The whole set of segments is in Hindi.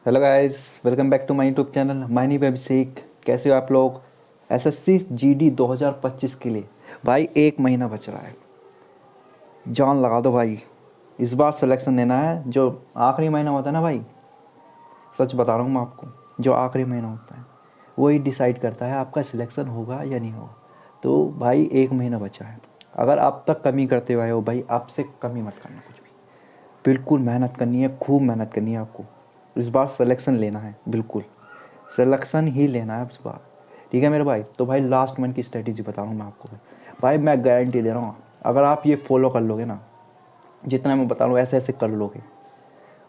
Hello guys, welcome back to my YouTube channel. My name Abhishek. कैसे हो आप लोग? एसएससी जीडी 2025 के लिए भाई 1 महीना बच रहा है। जान लगा दो भाई। इस बार सिलेक्शन लेना है। जो आखिरी महीना होता है ना भाई, सच बता रहा हूँ मैं आपको, जो आखिरी महीना होता है वही डिसाइड करता है आपका सिलेक्शन होगा या नहीं होगा। तो भाई 1 महीना बचा है। अगर आप तक कमी करते हुए हो भाई, आपसे कमी मत करना कुछ भी। बिल्कुल मेहनत करनी है, खूब मेहनत करनी है आपको। इस बार सिलेक्शन लेना है, बिल्कुल सिलेक्शन ही लेना है इस बार। ठीक है मेरे भाई। तो भाई लास्ट मंथ की स्ट्रेटेजी बता रहा हूँ मैं आपको। भाई मैं गारंटी दे रहा हूँ, अगर आप ये फॉलो कर लोगे ना, जितना मैं बता रहा हूँ ऐसे ऐसे कर लोगे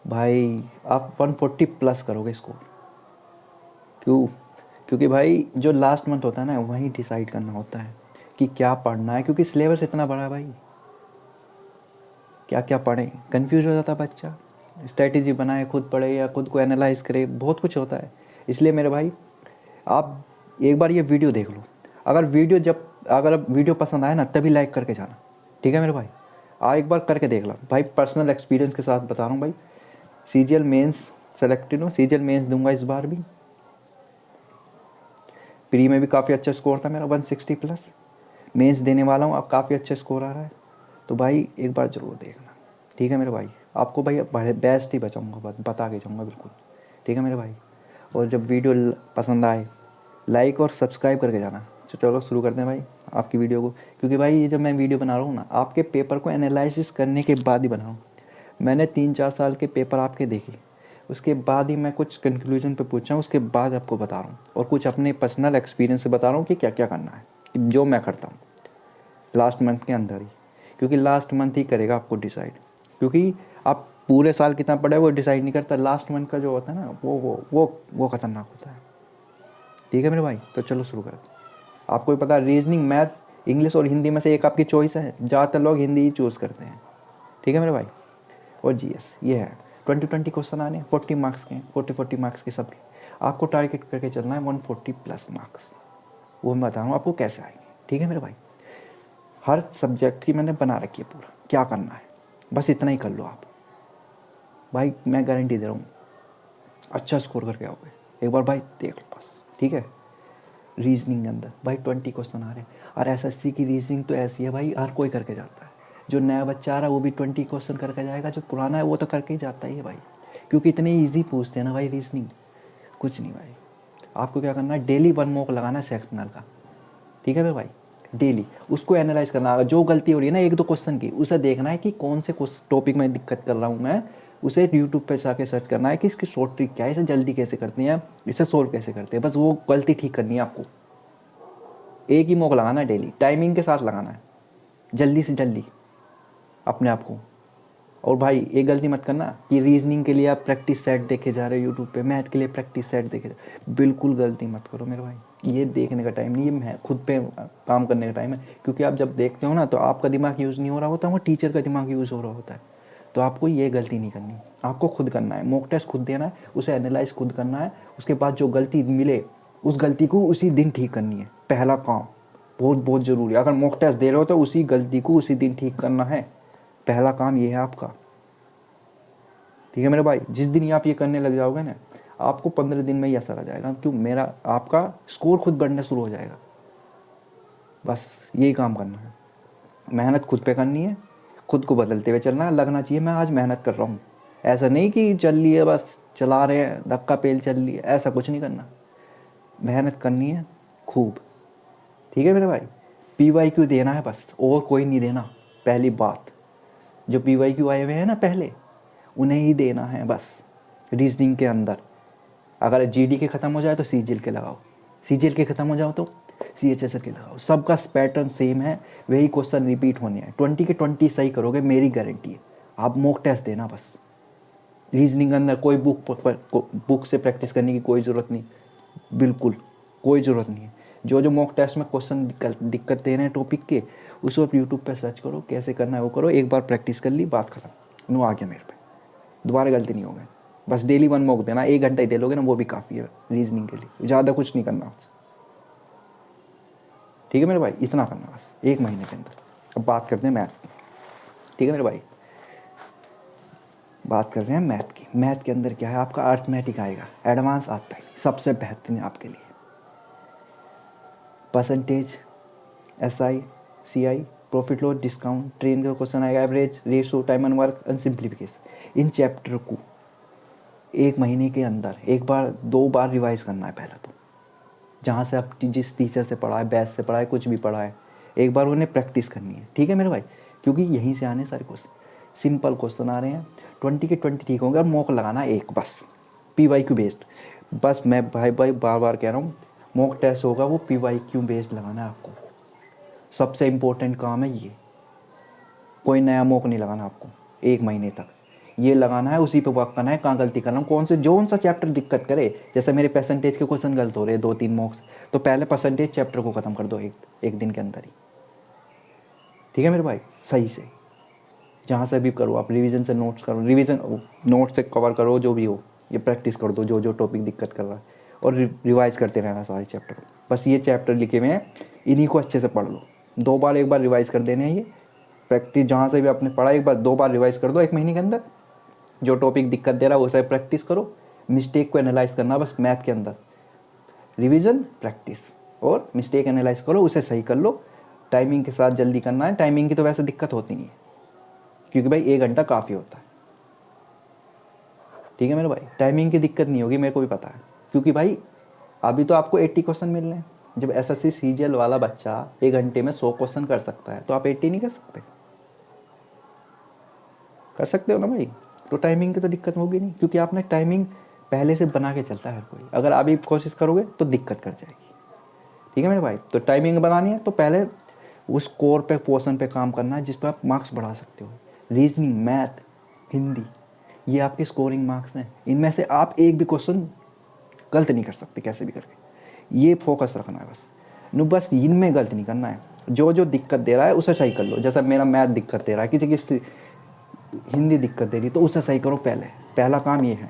भाई, आप 140 प्लस करोगे स्कोर। क्यों? क्योंकि भाई जो लास्ट मंथ होता है ना, वही डिसाइड करना होता है कि क्या पढ़ना है। क्योंकि सिलेबस इतना बड़ा है भाई, क्या क्या पढ़ें, कंफ्यूज हो जाता है बच्चा। स्ट्रेटेजी बनाए, खुद पढ़े या खुद को एनालाइज करे, बहुत कुछ होता है। इसलिए मेरे भाई, आप एक बार ये वीडियो देख लो। अगर वीडियो पसंद आए ना, तभी लाइक करके जाना। ठीक है मेरे भाई, एक बार करके देख लो भाई। पर्सनल एक्सपीरियंस के साथ बता रहा हूँ भाई। सीजीएल मेंस सेलेक्टेड हूँ, सीजीएल मेंस दूंगा इस बार भी। प्री में भी काफ़ी अच्छा स्कोर था मेरा, 160 प्लस। मेंस देने वाला हूँ, अब काफ़ी अच्छा स्कोर आ रहा है। तो भाई एक बार ज़रूर देखना। ठीक है मेरे भाई, आपको भाई बड़े बेस्ट ही बचाऊँगा, बता के जाऊँगा बिल्कुल। ठीक है मेरे भाई। और जब वीडियो पसंद आए, लाइक और सब्सक्राइब करके जाना। तो चलो शुरू करते हैं भाई आपकी वीडियो को। क्योंकि भाई ये जब मैं वीडियो बना रहा हूँ ना, आपके पेपर को एनालिसिस करने के बाद ही बना रहा हूँ। मैंने 3-4 साल के पेपर आपके देखे, उसके बाद ही मैं कुछ कंक्लूजन पे पूछा हूँ, उसके बाद आपको बता रहा हूँ। और कुछ अपने पर्सनल एक्सपीरियंस से बता रहा हूँ कि क्या क्या करना है, जो मैं करता हूँ लास्ट मंथ के अंदर ही। क्योंकि लास्ट मंथ ही करेगा आपको डिसाइड। क्योंकि आप पूरे साल कितना पढ़े वो डिसाइड नहीं करता, लास्ट मंथ का जो होता है ना, वो खतरनाक होता है। ठीक है मेरे भाई, तो चलो शुरू करते हैं। आपको भी पता है, रीजनिंग, मैथ, इंग्लिश और हिंदी में से एक आपकी चॉइस है। ज़्यादातर लोग हिंदी ही चूज़ करते हैं। ठीक है मेरे भाई। और जीएस ये है, 20-20 क्वेश्चन आने, 40 मार्क्स के, 40-40 मार्क्स के सबके। आपको टारगेट करके चलना है 140 प्लस मार्क्स। वो मैं बता रहा हूँ आपको कैसे आएंगे। ठीक है मेरे भाई। हर सब्जेक्ट की मैंने बना रखी है पूरा, क्या करना है, बस इतना ही कर लो आप। भाई मैं गारंटी दे रहा हूँ, अच्छा स्कोर करके आओगे। एक बार भाई देख लो बस। ठीक है। रीजनिंग के अंदर भाई 20 क्वेश्चन आ रहे हैं। और एसएससी की रीजनिंग तो ऐसी है भाई, हर कोई करके जाता है। जो नया बच्चा आ रहा है वो भी 20 क्वेश्चन करके जाएगा, जो पुराना है वो तो करके ही जाता ही है भाई। क्योंकि इतने ईजी पूछते हैं ना भाई रीजनिंग, कुछ नहीं भाई। आपको क्या करना है, डेली 1 मॉक लगाना है सेक्शनल का। ठीक है मेरे भाई। डेली उसको एनालाइज करना है। जो गलती हो रही है ना 1-2 क्वेश्चन की, उसे देखना है कि कौन से टॉपिक में दिक्कत कर रहा हूँ मैं। उसे यूट्यूब पे जाके सर्च करना है कि इसकी शॉर्ट ट्रिक क्या है, इसे जल्दी कैसे करती हैं, इसे सोल्व कैसे करते हैं। बस वो गलती ठीक करनी है आपको। एक ही मॉक लगाना है डेली, टाइमिंग के साथ लगाना है, जल्दी से जल्दी अपने आप को। और भाई एक गलती मत करना कि रीजनिंग के लिए आप प्रैक्टिस सेट देखे जा रहे हो यूट्यूब पे, मैथ के लिए प्रैक्टिस सेट देखे जा रहे हो। बिल्कुल गलती मत करो मेरे भाई। ये देखने का टाइम नहीं, ये मैं खुद पे काम करने का टाइम है। क्योंकि आप जब देखते हो ना, तो आपका दिमाग यूज़ नहीं हो रहा होता, वो टीचर का दिमाग यूज़ हो रहा होता है। तो आपको ये गलती नहीं करनी, आपको खुद करना है। मॉक टेस्ट खुद देना है, उसे एनालाइज खुद करना है। उसके बाद जो गलती मिले, उस गलती को उसी दिन ठीक करनी है। पहला काम बहुत बहुत ज़रूरी है। अगर मॉक टेस्ट दे रहे हो तो उसी गलती को उसी दिन ठीक करना है। पहला काम ये है आपका। ठीक है मेरे भाई। जिस दिन ही आप ये करने लग जाओगे ना, आपको 15 दिन में ही असर आ जाएगा। क्यों? मेरा आपका स्कोर खुद बढ़ना शुरू हो जाएगा। बस यही काम करना है, मेहनत खुद पे करनी है, खुद को बदलते हुए चलना है। लगना चाहिए मैं आज मेहनत कर रहा हूँ। ऐसा नहीं कि चल रही है बस, चला रहे हैं धक्का पेल चल रही है, ऐसा कुछ नहीं करना। मेहनत करनी है खूब। ठीक है मेरे भाई। PYQ देना है बस, और कोई नहीं देना। पहली बात, जो PYQ आए हुए हैं ना पहले, उन्हें ही देना है बस रीजनिंग के अंदर। अगर GD के ख़त्म हो जाए तो CGL के लगाओ, CGL के ख़त्म हो जाओ तो CHSL के लगाओ। सबका पैटर्न सेम है, वही क्वेश्चन रिपीट होने हैं। 20 के 20 सही करोगे, मेरी गारंटी है। आप मॉक टेस्ट देना बस। रीजनिंग के अंदर कोई बुक से प्रैक्टिस करने की कोई ज़रूरत नहीं, बिल्कुल कोई ज़रूरत नहीं है। जो जो मॉक टेस्ट में क्वेश्चन दिक्कत दे रहे हैं टॉपिक के, उसको आप यूट्यूब पर सर्च करो, कैसे करना है वो करो। एक बार प्रैक्टिस कर ली, बात खत्म, नो आ गया मेरे पे, दोबारा गलती नहीं होगी। बस डेली 1 मॉक देना, 1 घंटा ही दे लोगे ना, वो भी काफ़ी है रीजनिंग के लिए, ज़्यादा कुछ नहीं करना। ठीक है मेरे भाई, इतना करना बस 1 महीने के अंदर। अब बात करते हैं मैथ। ठीक है मेरे भाई। बात कर रहे हैं मैथ की। मैथ के अंदर क्या है, आपका अर्थमेटिक आएगा, एडवांस आता है, सबसे बेहतरीन आपके लिए। Percentage, SI, CI, profit loss, discount, train का क्वेश्चन आएगा, average, ratio, time and work and simplification. In chapter को 1 महीने के अंदर 1 बार 2 बार रिवाइज करना है। पहला तो जहाँ से आप जिस टीचर से पढ़ा है, बैच से पढ़ा है, कुछ भी पढ़ा है, एक बार उन्हें प्रैक्टिस करनी है, ठीक है मेरे भाई। क्योंकि यहीं से आने सारे क्वेश्चन, सिंपल क्वेश्चन आ रहे हैं, 20 के 20 ठीक होंगे और मॉक लगाना एक बस, PYQ बेस्ड। बस मैं भाई बार बार कह रहा हूँ, मॉक टेस्ट होगा वो PYQ बेस्ड लगाना है आपको, सबसे इम्पोर्टेंट काम है ये। कोई नया मॉक नहीं लगाना आपको 1 महीने तक, ये लगाना है, उसी पे वर्क करना है, कहाँ गलती कर रहा हूँ, कौन सा चैप्टर दिक्कत करे। जैसे मेरे परसेंटेज के क्वेश्चन गलत हो रहे हैं 2-3 मॉक्स, तो पहले परसेंटेज चैप्टर को ख़त्म कर दो एक दिन के अंदर ही, ठीक है मेरे भाई। सही से जहाँ से भी करो आप, रिवीजन से नोट्स करो, रिवीजन नोट से कवर करो, जो भी हो ये प्रैक्टिस कर दो, जो जो टॉपिक दिक्कत कर रहा है, और रिवाइज करते रहना सारे चैप्टर। बस ये चैप्टर लिखे हुए हैं, इन्हीं को अच्छे से पढ़ लो, 2 बार 1 बार रिवाइज कर देने हैं ये। प्रैक्टिस जहाँ से भी आपने पढ़ा 1 बार 2 बार रिवाइज कर दो 1 महीने के अंदर। जो टॉपिक दिक्कत दे रहा है उसे प्रैक्टिस करो, मिस्टेक को एनालाइज करना बस मैथ के अंदर, रिवीजन, प्रैक्टिस और मिस्टेक एनालाइज करो, उसे सही कर लो। टाइमिंग के साथ जल्दी करना है, टाइमिंग की तो वैसे दिक्कत होती नहीं है, क्योंकि भाई 1 घंटा काफ़ी होता है, ठीक है मेरे भाई। टाइमिंग की दिक्कत नहीं होगी, मेरे को भी पता है, क्योंकि भाई अभी तो आपको 80 क्वेश्चन मिल रहे हैं। जब SSC CGL वाला बच्चा 1 घंटे में 100 क्वेश्चन कर सकता है, तो आप 80 नहीं कर सकते? कर सकते हो ना भाई। तो टाइमिंग की तो दिक्कत होगी नहीं, क्योंकि आपने टाइमिंग पहले से बना के चलता है हर कोई। अगर अभी कोशिश करोगे तो दिक्कत कर जाएगी, ठीक है मेरे भाई। तो टाइमिंग बनानी है तो पहले उस कोर पे, पोर्शन पे काम करना है जिस पर आप मार्क्स बढ़ा सकते हो। रीजनिंग, मैथ, हिंदी, ये आपके स्कोरिंग मार्क्स हैं, इनमें से आप एक भी क्वेश्चन गलत नहीं कर सकते कैसे भी करके, ये फोकस रखना है बस। बस इनमें गलत नहीं करना है, जो जो दिक्कत दे रहा है उसे सही कर लो। जैसा मेरा मैथ दिक्कत दे रहा है, किसी की हिंदी दिक्कत दे रही, तो उसे सही करो। पहला काम ये है,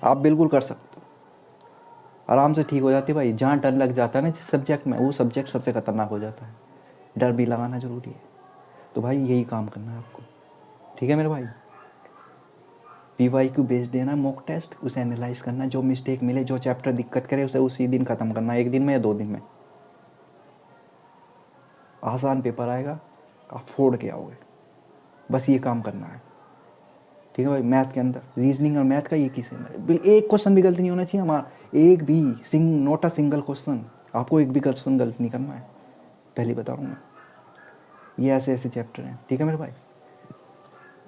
आप बिल्कुल कर सकते हो, आराम से ठीक हो जाती है भाई। जहाँ डर लग जाता है ना जिस सब्जेक्ट में, वो सब्जेक्ट सबसे खतरनाक हो जाता है। डर भी लगाना ज़रूरी है, तो भाई यही काम करना है आपको, ठीक है मेरे भाई। PYQ बेस्ड देना मॉक टेस्ट, उसे एनालाइज करना, जो मिस्टेक मिले, जो चैप्टर दिक्कत करे उसे उसी दिन ख़त्म करना, 1 दिन में या 2 दिन में। आसान पेपर आएगा, आप फोड़ के आओगे, बस ये काम करना है, ठीक है भाई। मैथ के अंदर रीजनिंग और मैथ का एक ही सेम है, एक क्वेश्चन भी गलत नहीं होना चाहिए हमारा, एक भी नॉट अ सिंगल क्वेश्चन, आपको एक भी क्वेश्चन गलत नहीं करना है, पहले बता रहा हूँ मैं। ये ऐसे ऐसे चैप्टर हैं, ठीक है मेरे भाई।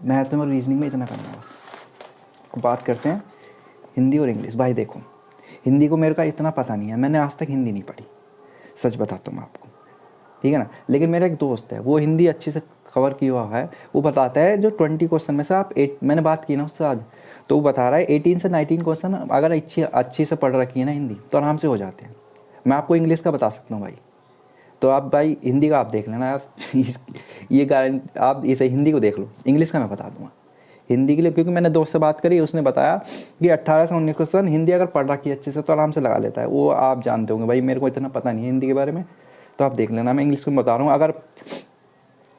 मैथ में और रीजनिंग में इतना करना है बस। बात करते हैं हिंदी और इंग्लिश। भाई देखो, हिंदी को मेरे का इतना पता नहीं है, मैंने आज तक हिंदी नहीं पढ़ी, सच बताता हूँ मैं आपको, ठीक है ना। लेकिन मेरा एक दोस्त है, वो हिंदी अच्छे से कवर किया हुआ है, वो बताता है जो 20 क्वेश्चन में से आप 8, मैंने बात की ना उससे आज, तो वो बता रहा है 18 से 19 क्वेश्चन अगर अच्छी से पढ़ रखी है ना हिंदी, तो आराम से हो जाते हैं। मैं आपको इंग्लिश का बता सकता हूँ भाई, तो आप भाई हिंदी का आप देख लेना आप ये गारंटी, आप इसे हिंदी को देख लो, इंग्लिश का मैं बता दूंगा। हिंदी के लिए क्योंकि मैंने दोस्त से बात करी, उसने बताया कि 18 से 19 क्वेश्चन हिंदी अगर पढ़ रखी है अच्छे से तो आराम से लगा लेता है। वो आप जानते होंगे भाई, मेरे को इतना पता नहीं है हिंदी के बारे में, तो आप देख लेना। मैं इंग्लिश में बता रहा हूँ, अगर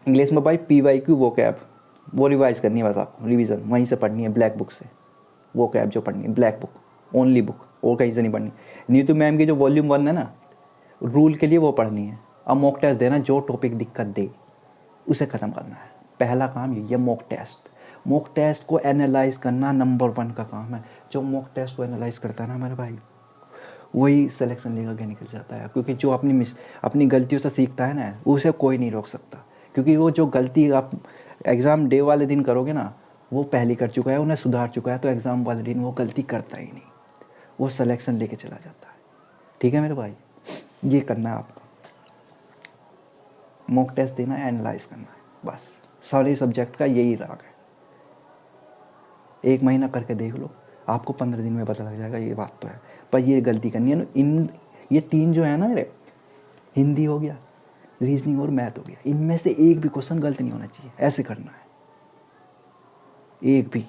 इंग्लिश में भाई PYQ वो कैब वो रिवाइज करनी है बस आपको, रिवीजन वहीं से पढ़नी है, ब्लैक बुक से, वो कैब जो पढ़नी है, ब्लैक बुक, ओनली बुक, और कहीं से नहीं पढ़नी। नीतू मैम की जो वॉल्यूम 1 है ना रूल के लिए, वो पढ़नी है। अब मॉक टेस्ट देना, जो टॉपिक दिक्कत दे उसे ख़त्म करना है, पहला काम यही है। मॉक टेस्ट को एनालाइज करना नंबर 1 का काम है। जो मॉक टेस्ट को एनालाइज करता है ना मेरे भाई, वही सिलेक्शन लेकर के निकल जाता है। क्योंकि जो अपनी गलतियों से सीखता है ना, उसे कोई नहीं रोक सकता। क्योंकि वो जो गलती आप एग्ज़ाम डे वाले दिन करोगे ना, वो पहले कर चुका है, उन्हें सुधार चुका है, तो एग्ज़ाम वाले दिन वो गलती करता ही नहीं, वो सिलेक्शन लेके चला जाता है, ठीक है मेरे भाई। ये करना है आपको, मॉक टेस्ट देना है, एनालाइज करना है, बस सारे सब्जेक्ट का यही राग है। 1 महीना करके देख लो, आपको 15 दिन में पता लग जाएगा, ये बात तो है। पर ये गलती करनी है ना, ये 3 जो है ना मेरे, हिंदी हो गया, रीजनिंग और मैथ हो गया, इनमें से एक भी क्वेश्चन गलत नहीं होना चाहिए, ऐसे करना है। एक भी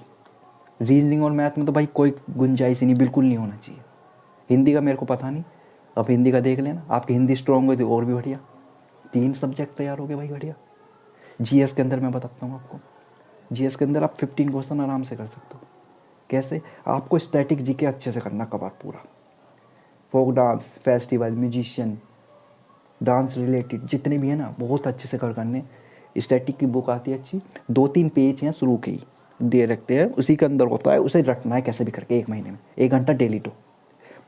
रीजनिंग और मैथ में तो भाई कोई गुंजाइश ही नहीं, बिल्कुल नहीं होना चाहिए। हिंदी का मेरे को पता नहीं, अब हिंदी का देख लेना, आपकी हिंदी स्ट्रॉन्ग हुई तो और भी बढ़िया, 3 सब्जेक्ट तैयार हो गए भाई, बढ़िया। GS के अंदर मैं बताता हूँ आपको, जीएस के अंदर आप 15 क्वेश्चन आराम से कर सकते हो। कैसे? आपको स्टैटिक जीके अच्छे से करना कवर पूरा, folk dance, festival, musician, dance related जितने भी है ना बहुत अच्छे से कर करने। स्टैटिक की बुक आती है अच्छी, 2-3 पेज हैं शुरू के ही दे रखते हैं, उसी के अंदर होता है, उसे रटना है कैसे भी करके 1 महीने में 1 घंटा डेली। तो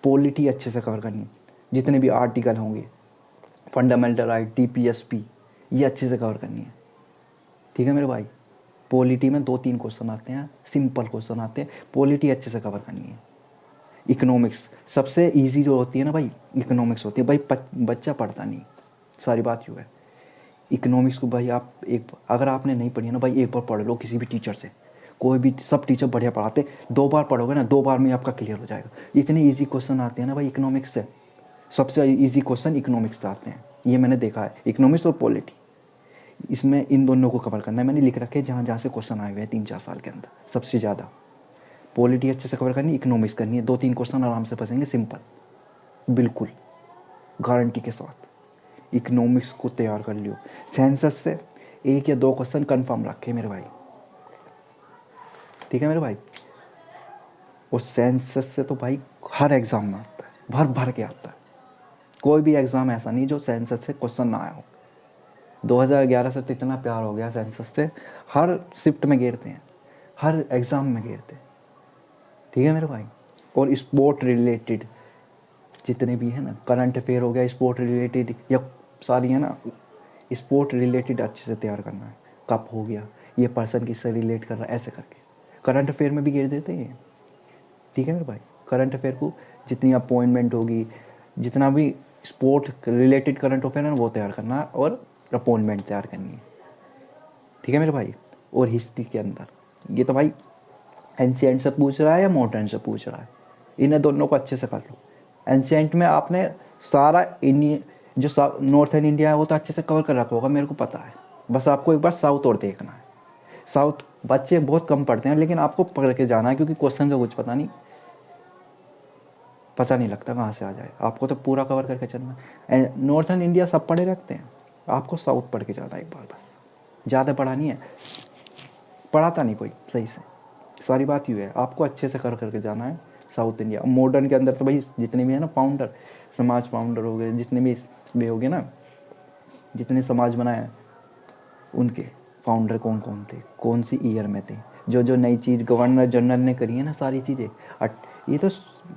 पॉलिटी अच्छे से कवर करनी है, जितने भी आर्टिकल होंगे, फंडामेंटल राइट, टीपीएसपी, ये अच्छे से कवर करनी है। ठीक है मेरे भाई, पॉलिटी में 2-3 क्वेश्चन आते हैं, सिंपल क्वेश्चन आते हैं, पॉलिटी अच्छे से कवर करनी है। इकोनॉमिक्स सबसे इजी जो होती है ना भाई, इकोनॉमिक्स होती है भाई, बच्चा पढ़ता नहीं, सारी बात यूँ है। इकोनॉमिक्स को भाई आप एक, अगर आपने नहीं पढ़ी है ना भाई, एक बार पढ़ लो किसी भी टीचर से, कोई भी, सब टीचर बढ़िया पढ़ाते, 2 बार पढ़ोगे ना 2 बार में आपका क्लियर हो जाएगा। इतने इजी क्वेश्चन आते हैं ना भाई इकोनॉमिक्स से, सबसे इजी क्वेश्चन इकोनॉमिक्स से आते हैं, ये मैंने देखा है, इकोनॉमिक्स और पॉलिटी, इसमें इन दोनों को कवर करना है। मैंने लिख रखे जहाँ जहाँ से क्वेश्चन आए हुए हैं 3-4 साल के अंदर, सबसे ज़्यादा पॉलिटी अच्छे से कवर करनी है, इकोनॉमिक्स करनी है, 2-3 क्वेश्चन आराम से फंसेंगे सिंपल, बिल्कुल गारंटी के साथ। इकोनॉमिक्स को तैयार कर लियो, सेंसस से 1 या 2 क्वेश्चन कन्फर्म रखे मेरे भाई, ठीक है मेरे भाई। और सेंसस से तो भाई हर एग्ज़ाम में आता है, भर भर के आता है, कोई भी एग्ज़ाम ऐसा नहीं जो सेंसस से क्वेश्चन ना आया हो। 2011 से तो इतना प्यार हो गया सेंसस से, हर शिफ्ट में घेरते हैं, हर एग्ज़ाम में घेरते हैं, ठीक है मेरे भाई। और स्पोर्ट रिलेटेड जितने भी है ना, करंट अफेयर हो गया, स्पोर्ट रिलेटेड या सारी है ना, स्पोर्ट रिलेटेड अच्छे से तैयार करना है। कप हो गया, ये पर्सन किससे रिलेट कर रहा है, ऐसे करके करंट अफेयर में भी घेर देते हैं, ठीक है मेरे भाई। करंट अफेयर को जितनी अपॉइंटमेंट होगी, जितना भी स्पोर्ट रिलेटेड करंट अफेयर है ना वो तैयार करना है, और अपॉइंटमेंट तैयार करनी है, ठीक है मेरे भाई। और हिस्ट्री के अंदर ये तो भाई एंशिएंट से पूछ रहा है या मॉडर्न से पूछ रहा है, इन्हें दोनों को अच्छे से कर लो। एंशिएंट में आपने सारा इंडिया, जो नॉर्थन इंडिया है वो तो अच्छे से कवर कर रखा होगा, मेरे को पता है, बस आपको एक बार साउथ और देखना है। साउथ बच्चे बहुत कम पढ़ते हैं, लेकिन आपको पकड़ के जाना है, क्योंकि क्वेश्चन का कुछ पता नहीं लगता कहाँ से आ जाए, आपको तो पूरा कवर करके चलना है। नॉर्थन इंडिया सब पढ़े रखते हैं, आपको साउथ पढ़ के जाना एक बार, बस ज़्यादा पढ़ा नहीं है, पढ़ाता नहीं कोई सही से, सारी बात यूँ है, आपको अच्छे से कर करके जाना है साउथ इंडिया। मॉडर्न के अंदर तो भाई जितने भी है ना फाउंडर, समाज फाउंडर हो गए, जितने भी वे हो गए ना, जितने समाज बनाए उनके फाउंडर कौन कौन थे, कौन सी ईयर में थे, जो जो नई चीज़ गवर्नर जनरल ने करी है ना सारी चीज़ें। ये तो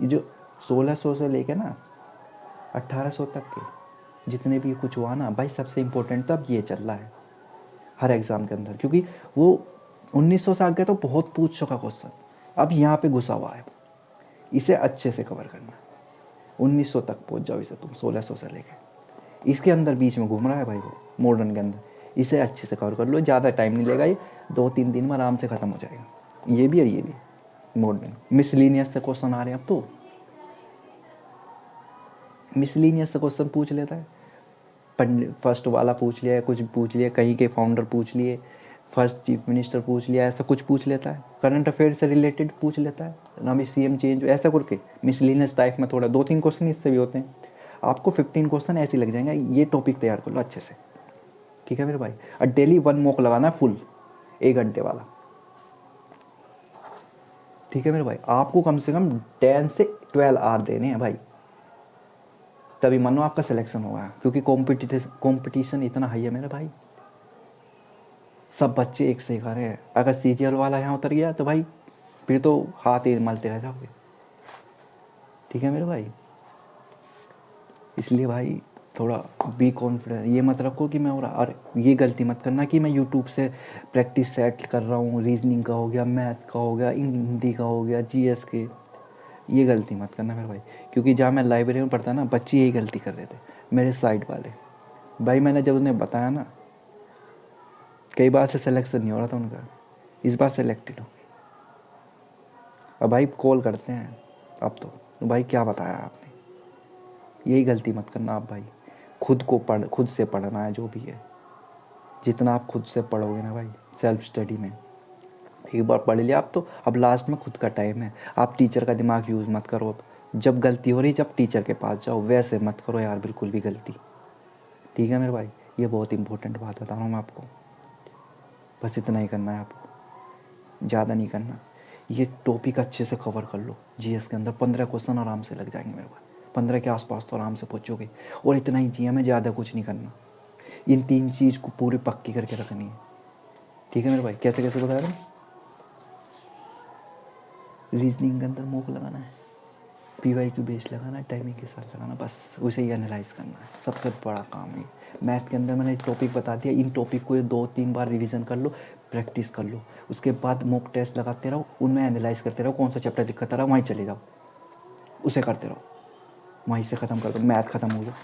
जो 1600 से लेके ना 1800 तक के जितने भी कुछ हुआ ना भाई, सबसे इम्पोर्टेंट तब ये चल रहा है हर एग्ज़ाम के अंदर, क्योंकि वो 1900 से आगे तो बहुत पूछ चुका क्वेश्चन, अब यहाँ पे घुसा हुआ है, इसे अच्छे से कवर करना है। 1900 तक पहुँच जाओ इसे तुम, 1600 से लेके इसके अंदर बीच में घूम रहा है भाई वो मॉडर्न के अंदर, इसे अच्छे से कवर कर लो, ज़्यादा टाइम नहीं लेगा, ये 2-3 दिन में आराम से ख़त्म हो जाएगा। ये भी और ये भी मॉडर्न। मिसलीनियस से क्वेश्चन आ रहे हैं अब तो, मिसलीनियस से क्वेश्चन पूछ लेता है, फर्स्ट वाला पूछ लिया, कुछ पूछ लिया, कहीं के फाउंडर पूछ लिए, फर्स्ट चीफ मिनिस्टर पूछ लिया, ऐसा कुछ पूछ लेता है, करंट अफेयर से रिलेटेड पूछ लेता है ना, भी सीएम चेंज ऐसा करके मिसलीनियस टाइप में थोड़ा 2-3 क्वेश्चन इससे भी होते हैं। आपको 15 क्वेश्चन ऐसे लग जाएंगे, ये टॉपिक तैयार कर लो अच्छे से, ठीक है मेरे भाई। और डेली 1 मॉक लगाना है फुल 1 घंटे वाला, ठीक है मेरे भाई। आपको कम से कम 10 से 12 आवर देने हैं भाई, तभी मानो आपका सिलेक्शन होगा, क्योंकि कॉम्पिटिशन इतना हाई है मेरे भाई, सब बच्चे एक से कर रहे हैं। अगर सीजीएल वाला यहाँ उतर गया तो भाई फिर तो हाथ ही मलते रह जाओगे, ठीक है मेरे भाई। इसलिए भाई थोड़ा बी कॉन्फिडेंस, ये मत रखो कि मैं और ये गलती मत करना कि मैं यूट्यूब से प्रैक्टिस सेट कर रहा हूँ, रीजनिंग का हो गया, मैथ का हो गया, हिंदी का हो गया, जीएस के, ये गलती मत करना मेरे भाई। क्योंकि जहाँ मैं लाइब्रेरी में पढ़ता ना, बच्चे यही गलती कर रहे थे मेरे साइड वाले भाई, मैंने जब उन्हें बताया ना, कई बार से सिलेक्शन नहीं हो रहा था उनका, इस बार सेलेक्टेड हो। अब भाई कॉल करते हैं अब तो भाई क्या बताया आपने, यही गलती मत करना आप भाई। खुद से पढ़ना है जो भी है, जितना आप खुद से पढ़ोगे ना भाई सेल्फ स्टडी में, एक बार पढ़ लिया आप तो अब लास्ट में खुद का टाइम है, आप टीचर का दिमाग यूज़ मत करो। अब जब गलती हो रही जब टीचर के पास जाओ, वैसे मत करो यार बिल्कुल भी गलती, ठीक है मेरे भाई। ये बहुत इंपॉर्टेंट बात बता रहा हूँ मैं आपको, बस इतना ही करना है आपको। ज़्यादा नहीं करना। ये टॉपिक अच्छे से कवर कर लो। जीएस के अंदर 15 क्वेश्चन आराम से लग जाएंगे मेरे पास, 15 के आसपास तो आराम से पहुँचोगे। और इतना ही चाहिए, हमें ज़्यादा कुछ नहीं करना। इन 3 चीज़ को पूरी पक्की करके रखनी है, ठीक है मेरे भाई। कैसे कैसे बता रहे हैं? रीजनिंग के अंदर मोक लगाना है, PYQ बेस लगाना है, टाइमिंग के साथ लगाना, बस उसे ही एनालाइज करना है, सबसे बड़ा काम है। मैथ के अंदर मैंने टॉपिक बता दिया, इन टॉपिक को 2-3 बार रिवीजन कर लो, प्रैक्टिस कर लो। उसके बाद मॉक टेस्ट लगाते रहो, उनमें एनालाइज करते रहो, कौन सा चैप्टर दिक्कत आ रहा है वहीं चले जाओ, उसे करते रहो, वहीं से ख़त्म कर दो, मैथ ख़त्म हो गया।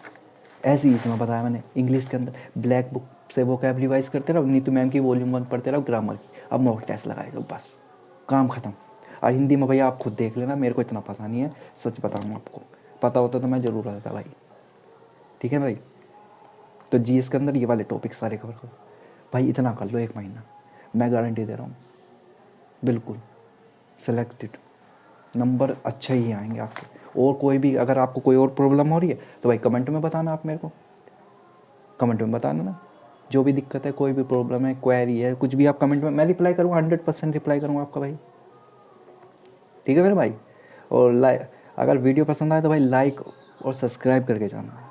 ऐसे ही इसमें बताया मैंने। इंग्लिश के अंदर ब्लैक बुक से वोकैब रिवाइज करते रहो, नीतू मैम की वॉल्यूम 1 पढ़ते रहो, ग्रामर की, अब मॉक टेस्ट लगाए दो, बस काम ख़त्म। और हिंदी में भैया आप खुद देख लेना, मेरे को इतना पता नहीं है, सच बताऊँ आपको, पता होता तो मैं ज़रूर आता भाई, ठीक है भाई। तो जीएस के अंदर ये वाले टॉपिक सारे कवर करो भाई, इतना कर लो 1 महीना, मैं गारंटी दे रहा हूँ, बिल्कुल सेलेक्टेड नंबर अच्छे ही आएंगे आपके। और कोई भी अगर आपको कोई और प्रॉब्लम हो रही है तो भाई कमेंट में बताना, आप मेरे को कमेंट में बताना ना, जो भी दिक्कत है, कोई भी प्रॉब्लम है, क्वेरी है, कुछ भी आप कमेंट में, मैं रिप्लाई करूँगा, 100% रिप्लाई करूँगा आपका भाई, ठीक है मेरे भाई। और अगर वीडियो पसंद आए तो भाई लाइक और सब्सक्राइब करके जाना,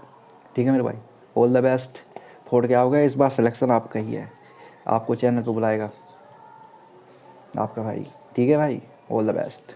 ठीक है मेरे भाई। All the best. फोड़ के आओगे, इस बार सिलेक्शन आपका ही है, आपको चैनल पे बुलाएगा आपका भाई, ठीक है भाई। All the best.